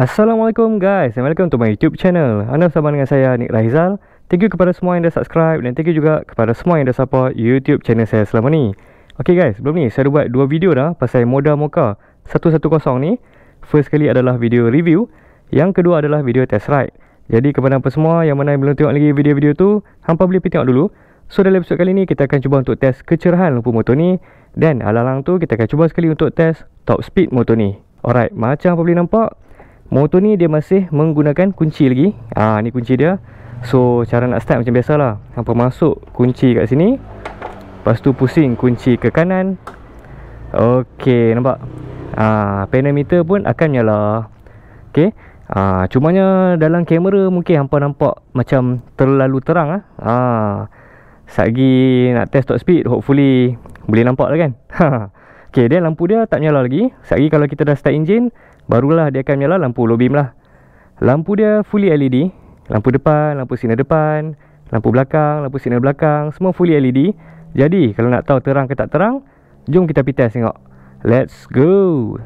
Assalamualaikum guys, and welcome to my YouTube channel. Anda bersama dengan saya, Nick Raizal. Thank you kepada semua yang dah subscribe, dan thank you juga kepada semua yang dah support YouTube channel saya selama ni. Okay guys, sebelum ni saya dah buat 2 video dah pasal Moda Mocha 110 ni. First kali adalah video review, yang kedua adalah video test ride. Jadi kepada hampa semua yang mana belum tengok lagi video-video tu, hampa boleh pergi tengok dulu. So dalam episod kali ni kita akan cuba untuk test kecerahan lampu motor ni, dan alang-alang tu kita akan cuba sekali untuk test top speed motor ni. Alright, macam hampa boleh nampak, motor ni dia masih menggunakan kunci lagi. Ni kunci dia. So cara nak start macam biasalah. Hampa masuk kunci kat sini, lepas tu pusing kunci ke kanan. Okey, nampak? Panel meter pun akan nyala. Okey. Cumanya dalam kamera mungkin hampa nampak macam terlalu terang . Satgi nak test top speed, hopefully boleh nampak lah kan. Okey, dan lampu dia tak nyala lagi. Satgi kalau kita dah start enjin, barulah dia akan menyala lampu low beam lah. Lampu dia fully LED. Lampu depan, lampu sinar depan, lampu belakang, lampu sinar belakang, semua fully LED. Jadi kalau nak tahu terang ke tak terang, jom kita pergi test tengok. Let's go.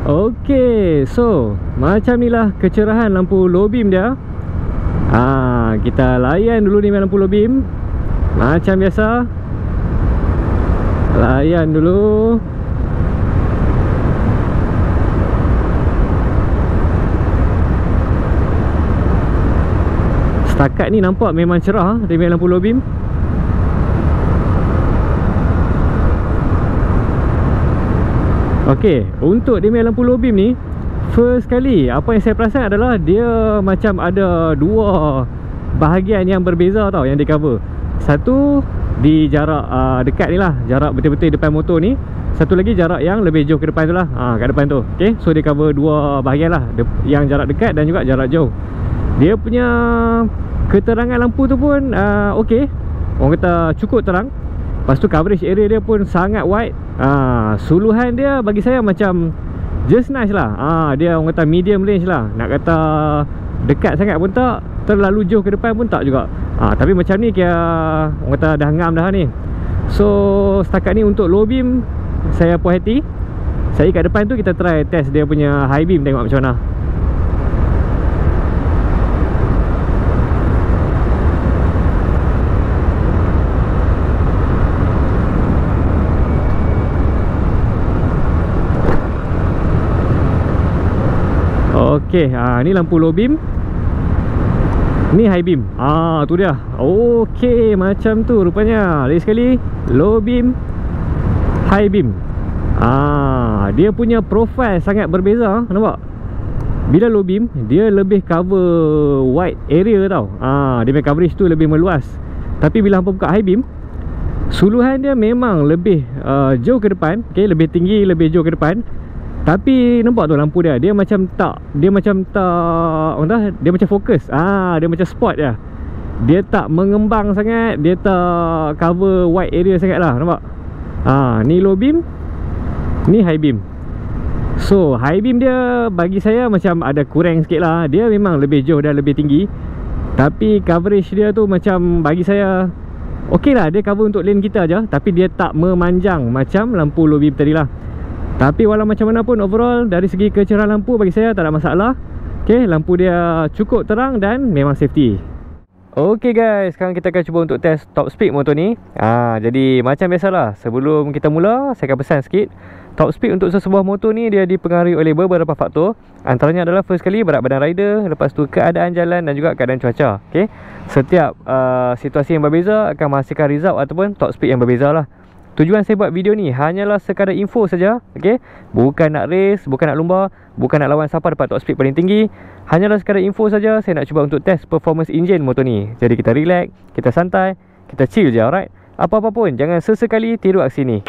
Okay, so macam ni lah kecerahan lampu low beam dia. Kita layan dulu ni lampu low beam. Macam biasa, layan dulu. Setakat ni nampak memang cerah dengan lampu low beam. Okey, untuk dia lampu low beam ni, first kali apa yang saya perasan adalah dia macam ada dua bahagian yang berbeza tau yang dia cover. Satu di jarak dekat ni lah, jarak betul-betul depan motor ni. Satu lagi jarak yang lebih jauh ke depan tu lah, kat depan tu. Okey, so dia cover dua bahagian lah, yang jarak dekat dan juga jarak jauh. Dia punya keterangan lampu tu pun okey, orang kata cukup terang. Lepas tu coverage area dia pun sangat wide. Suluhan dia bagi saya macam just nice lah. Dia orang kata medium range lah. Nak kata dekat sangat pun tak, terlalu jauh ke depan pun tak juga. Tapi macam ni kira orang kata dah ngam dah ni. So setakat ni untuk low beam saya puas hati. Saya kat depan tu kita try test dia punya high beam, tengok macam mana. Okey, ni lampu low beam, ni high beam. Tu dia. Okey, macam tu rupanya. Lagi sekali, low beam, high beam. Dia punya profile sangat berbeza, nampak? Bila low beam, dia lebih cover wide area tau. Dia punya coverage tu lebih meluas. Tapi bila hampa buka high beam, suluhan dia memang lebih jauh ke depan. Okey, lebih tinggi, lebih jauh ke depan. Tapi nampak tu lampu dia, dia macam tak dia macam fokus. Dia macam spot je. Dia tak mengembang sangat, dia tak cover wide area sangat lah, nampak? Ni low beam, ni high beam. So high beam dia bagi saya macam ada kurang sikit lah. Dia memang lebih jauh dan lebih tinggi, tapi coverage dia tu macam bagi saya okey lah. Dia cover untuk lane kita aja, tapi dia tak memanjang macam lampu low beam tadi lah. Tapi walau macam mana pun, overall dari segi kecerahan lampu bagi saya tak ada masalah. Okay, lampu dia cukup terang dan memang safety. Okay guys, sekarang kita akan cuba untuk test top speed motor ni. Jadi macam biasalah, sebelum kita mula saya akan pesan sikit. Top speed untuk sesebuah motor ni dia dipengaruhi oleh beberapa faktor. Antaranya adalah first kali berat badan rider, lepas tu keadaan jalan dan juga keadaan cuaca. Okay, setiap situasi yang berbeza akan menghasilkan result ataupun top speed yang berbeza lah. Tujuan saya buat video ni hanyalah sekadar info saja, okey? Bukan nak race, bukan nak lumba, bukan nak lawan siapa dapat top speed paling tinggi. Hanyalah sekadar info saja. Saya nak cuba untuk test performance engine motor ni. Jadi kita relax, kita santai, kita chill je, alright? Apa-apa pun jangan sesekali tiru aksi ni.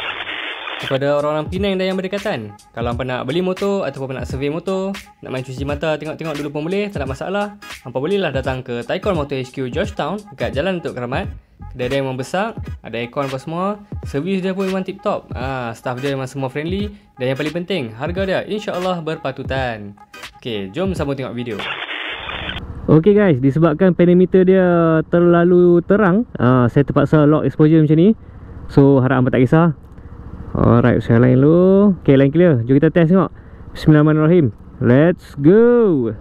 Kepada orang-orang Penang dan yang berdekatan, kalau hampa nak beli motor ataupun nak survey motor, nak main cuci mata, tengok-tengok dulu pun boleh, tak ada masalah. Hampa bolehlah datang ke Taikon Motor HQ Georgetown dekat Jalan Datuk Keramat. Kedai dia memang besar, ada aircon apa semua. Servis dia pun memang tip top. Staff dia memang semua friendly. Dan yang paling penting, harga dia insya-Allah berpatutan. Okey, jom sambung tengok video. Okey guys, disebabkan panel meter dia terlalu terang, saya terpaksa lock exposure macam ni. So harap hampa tak kisah. Alright, saya line dulu. Okay, line clear. Jom kita test tengok. Bismillahirrahmanirrahim. Let's go.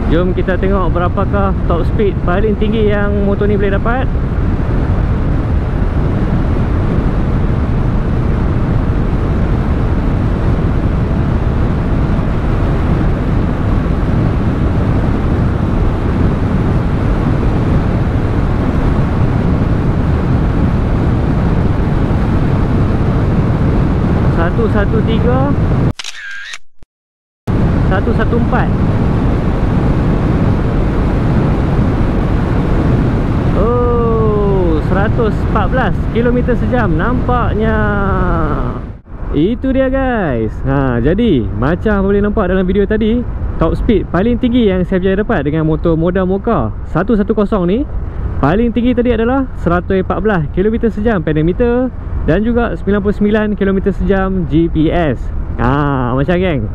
Jom kita tengok berapakah top speed paling tinggi yang motor ni boleh dapat. Satu 114. Oh, 114 km sejam nampaknya. Itu dia guys. Jadi macam boleh nampak dalam video tadi, top speed paling tinggi yang saya berjaya dapat dengan motor Moda Mocha 110 ni, paling tinggi tadi adalah 114 km sejam pedometer dan juga 99 km sejam GPS. Macam geng,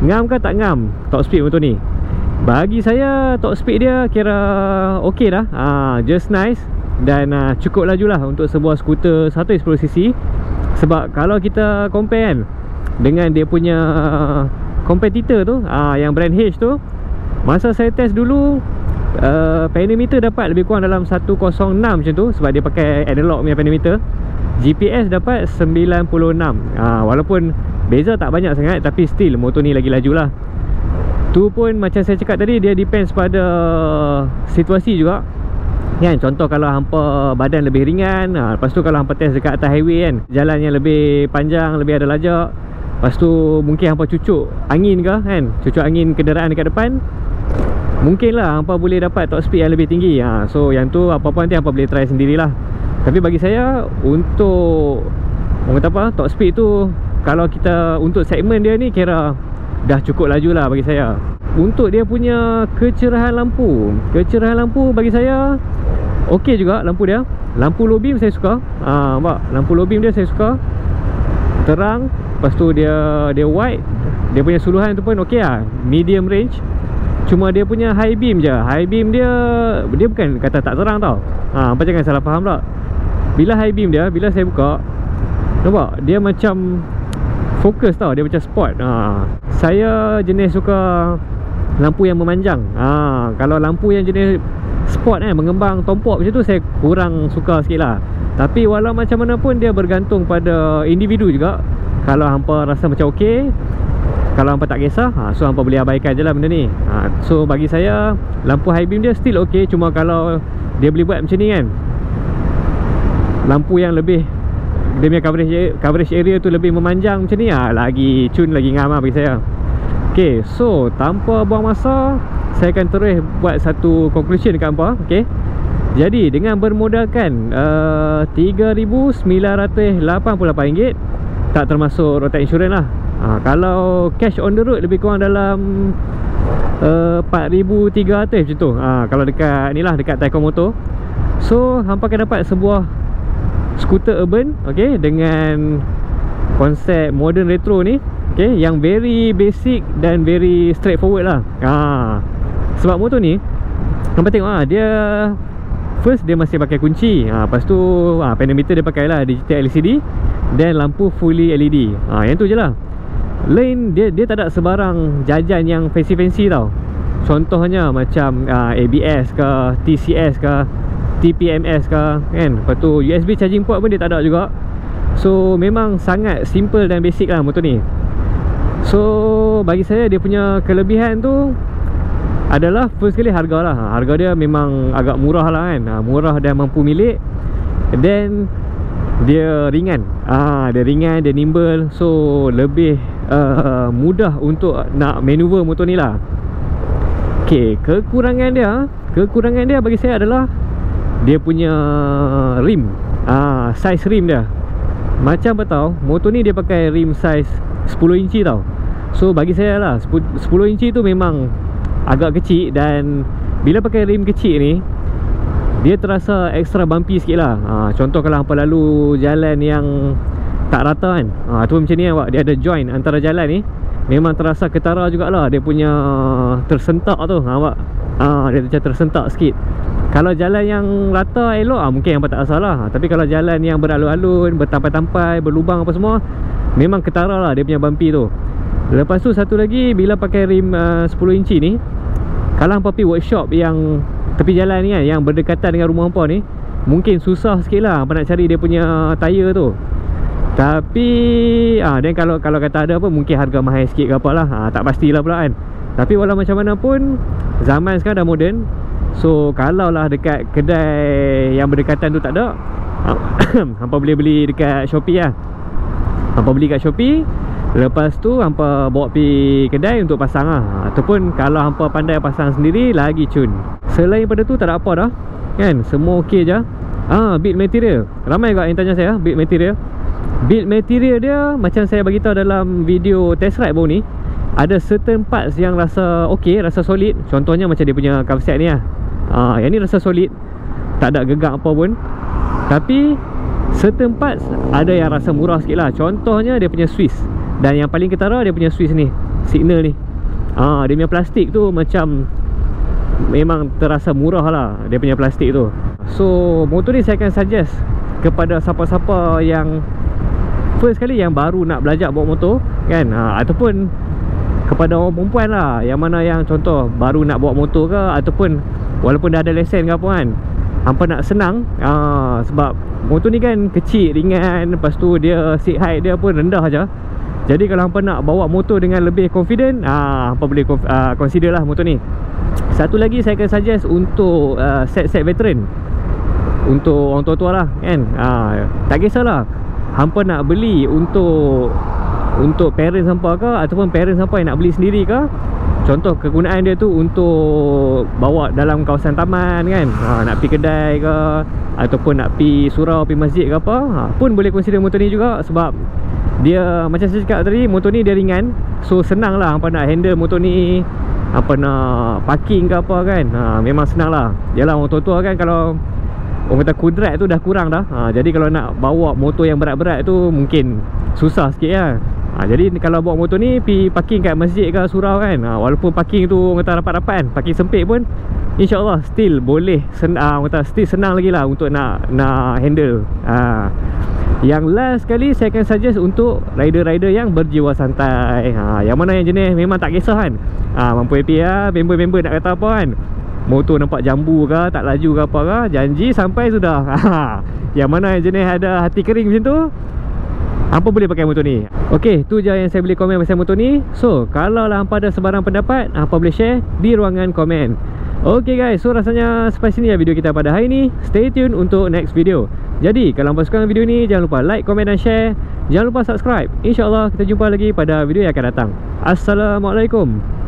ngam ke tak ngam top speed motor ni? Bagi saya top speed dia kira okey dah. Just nice. Dan cukup laju lah untuk sebuah skuter 110cc. Sebab kalau kita compare kan dengan dia punya competitor tu, yang brand H tu, masa saya test dulu, pedometer dapat lebih kurang dalam 106 macam tu, sebab dia pakai analog punya pedometer. GPS dapat 96. Walaupun beza tak banyak sangat, tapi still motor ni lagi laju lah. Tu pun macam saya cakap tadi, dia depends pada situasi juga kan. Contoh kalau hampa badan lebih ringan, lepas tu kalau hampa test dekat atas highway kan, jalan yang lebih panjang, lebih ada lajak, lepas tu mungkin hampa cucuk angin ke kan, cucuk angin kenderaan dekat depan, mungkin lah hampa boleh dapat top speed yang lebih tinggi. So yang tu apa-apa nanti hampa boleh try sendirilah. Tapi bagi saya, untuk orang kata apa, top speed tu, kalau kita untuk segmen dia ni kira dah cukup laju lah bagi saya. Untuk dia punya kecerahan lampu, bagi saya okey juga lampu dia. Lampu low beam saya suka. Nampak? Lampu low beam dia saya suka. Terang. Lepas tu dia wide. Dia punya suluhan tu pun okey lah, medium range. Cuma dia punya high beam je. High beam dia bukan kata tak terang tau. Hampa jangan salah faham tak. Bila high beam dia, bila saya buka, nampak? Dia macam fokus tau, dia macam spot. Saya jenis suka lampu yang memanjang. Kalau lampu yang jenis spot mengembang tompok macam tu, saya kurang suka sikit lah. Tapi walau macam mana pun, dia bergantung pada individu juga. Kalau hampa rasa macam okey, kalau hampa tak kisah, so hampa boleh abaikan je lah benda ni. So bagi saya, lampu high beam dia still okey. Cuma kalau dia boleh buat macam ni kan, lampu yang lebih, dia punya coverage area tu lebih memanjang macam ni, lagi cun, lagi ngam lah bagi saya. Okay, so tanpa buang masa, saya akan terus buat satu conclusion dekat hampa. Okay, jadi dengan bermodalkan RM3,988, tak termasuk road tax insurance lah. Kalau cash on the road, lebih kurang dalam RM4,300 macam tu. Kalau dekat ni lah, dekat Taikon Motor. So hampa akan dapat sebuah skuter urban, okay, dengan konsep modern retro ni, okay, yang very basic dan very straightforward lah. Sebab motor ni, hampa tengok dia first dia masih pakai kunci. Lepas tu pedometer dia pakai lah digital LCD, dan lampu fully LED. Yang tu je lah. Lain dia tak ada sebarang jajan yang fancy tau. Contohnya macam ABS ke, TCS ke, TPMS ke kan. Lepas tu USB charging port pun dia tak ada juga. So memang sangat simple dan basic lah motor ni. So bagi saya, dia punya kelebihan tu adalah first kali harga lah. Harga dia memang agak murah lah kan. Murah dan mampu milik. Dan dia ringan. Dia ringan, dia nimble. So lebih mudah untuk nak maneuver motor ni lah. Okay, kekurangan dia bagi saya adalah dia punya rim. Size rim dia. macam apa tau, motor ni dia pakai rim size 10 inci tau. So bagi saya lah 10 inci tu memang agak kecil. Dan bila pakai rim kecil ni, dia terasa extra bumpy sikit lah. Contoh kalau hampa lalu jalan yang tak rata kan, tu macam ni awak, dia ada joint antara jalan ni, memang terasa ketara jugalah. Dia punya tersentak tu awak, dia macam tersentak sikit. Kalau jalan yang rata elok, mungkin hampa tak rasa lah. Tapi kalau jalan yang beralun-alun, bertampai-tampai, berlubang apa semua, memang ketara lah dia punya bumpy tu. Lepas tu satu lagi, bila pakai rim 10 inci ni, kalau hampa pergi workshop yang tepi jalan ni kan, yang berdekatan dengan rumah hampa ni, mungkin susah sikit lah hampa nak cari dia punya tayar tu. Tapi dan kalau kata ada apa, mungkin harga mahal sikit ke apalah, tak pastilah pula kan. Tapi walau macam mana pun, zaman sekarang dah moden. So kalau lah dekat kedai yang berdekatan tu tak ada, hampa boleh beli dekat Shopee lah. Hampa beli kat Shopee, lepas tu hampa bawa pergi kedai untuk pasang lah. Ataupun kalau hampa pandai pasang sendiri, lagi cun. Selain pada tu tak ada apa dah kan, semua okey je. Build material, ramai juga yang tanya saya build material. Build material dia, macam saya beritahu dalam video test ride baru ni, ada certain parts yang rasa okey, rasa solid. Contohnya macam dia punya cover set ni lah, yang ni rasa solid, tak ada gegak apa pun. Tapi certain parts ada yang rasa murah sikit lah. Contohnya dia punya Swiss. Dan yang paling ketara dia punya Swiss ni, signal ni, dia punya plastik tu macam memang terasa murah lah, dia punya plastik tu. So motor ni saya akan suggest kepada siapa-siapa yang first kali, yang baru nak belajar bawa motor kan, ataupun kepada orang perempuan lah, yang mana yang contoh baru nak bawa motor ke, ataupun walaupun dah ada lesen ke apa kan, hampa nak senang. Sebab motor ni kan kecil, ringan, lepas tu dia seat height dia pun rendah aja. Jadi kalau hampa nak bawa motor dengan lebih confident, hampa boleh consider lah motor ni. Satu lagi saya akan suggest untuk set-set veteran, untuk orang tua-tua lah kan. Tak kisahlah hampa nak beli untuk parents hampa ke, ataupun parents hampa yang nak beli sendiri ke. Contoh kegunaan dia tu untuk bawa dalam kawasan taman kan, nak pergi kedai ke, ataupun nak pergi surau, pergi masjid ke apa, pun boleh consider motor ni juga. Sebab dia macam saya cakap tadi, motor ni dia ringan. So senang lah hampa nak handle motor ni, apa nak parking ke apa kan, memang senang lah. Yalah orang tua-tua kan, kalau orang kata kudrat tu dah kurang dah, jadi kalau nak bawa motor yang berat-berat tu mungkin susah sikit lah. Jadi kalau bawa motor ni pergi parking kat masjid ke surau kan, walaupun parking tu orang kata rapat-rapat kan, parking sempit pun, InsyaAllah still boleh, orang kata still senang lagi lah untuk nak handle. Yang last kali saya akan suggest untuk rider-rider yang berjiwa santai, yang mana yang jenis memang tak kisah kan, mampu happy lah, member-member nak kata apa kan, motor nampak jambu ke, tak laju ke apa ke, janji sampai sudah. Yang mana yang jenis ada hati kering macam tu, hampa boleh pakai motor ni. Okey, tu je yang saya boleh komen pasal motor ni. So kalau lah hampa ada sebarang pendapat, hampa boleh share di ruangan komen. Okey guys, so rasanya sampai sini lah video kita pada hari ni. Stay tune untuk next video. Jadi kalau hampa suka video ni, jangan lupa like, komen dan share. Jangan lupa subscribe. InsyaAllah kita jumpa lagi pada video yang akan datang. Assalamualaikum.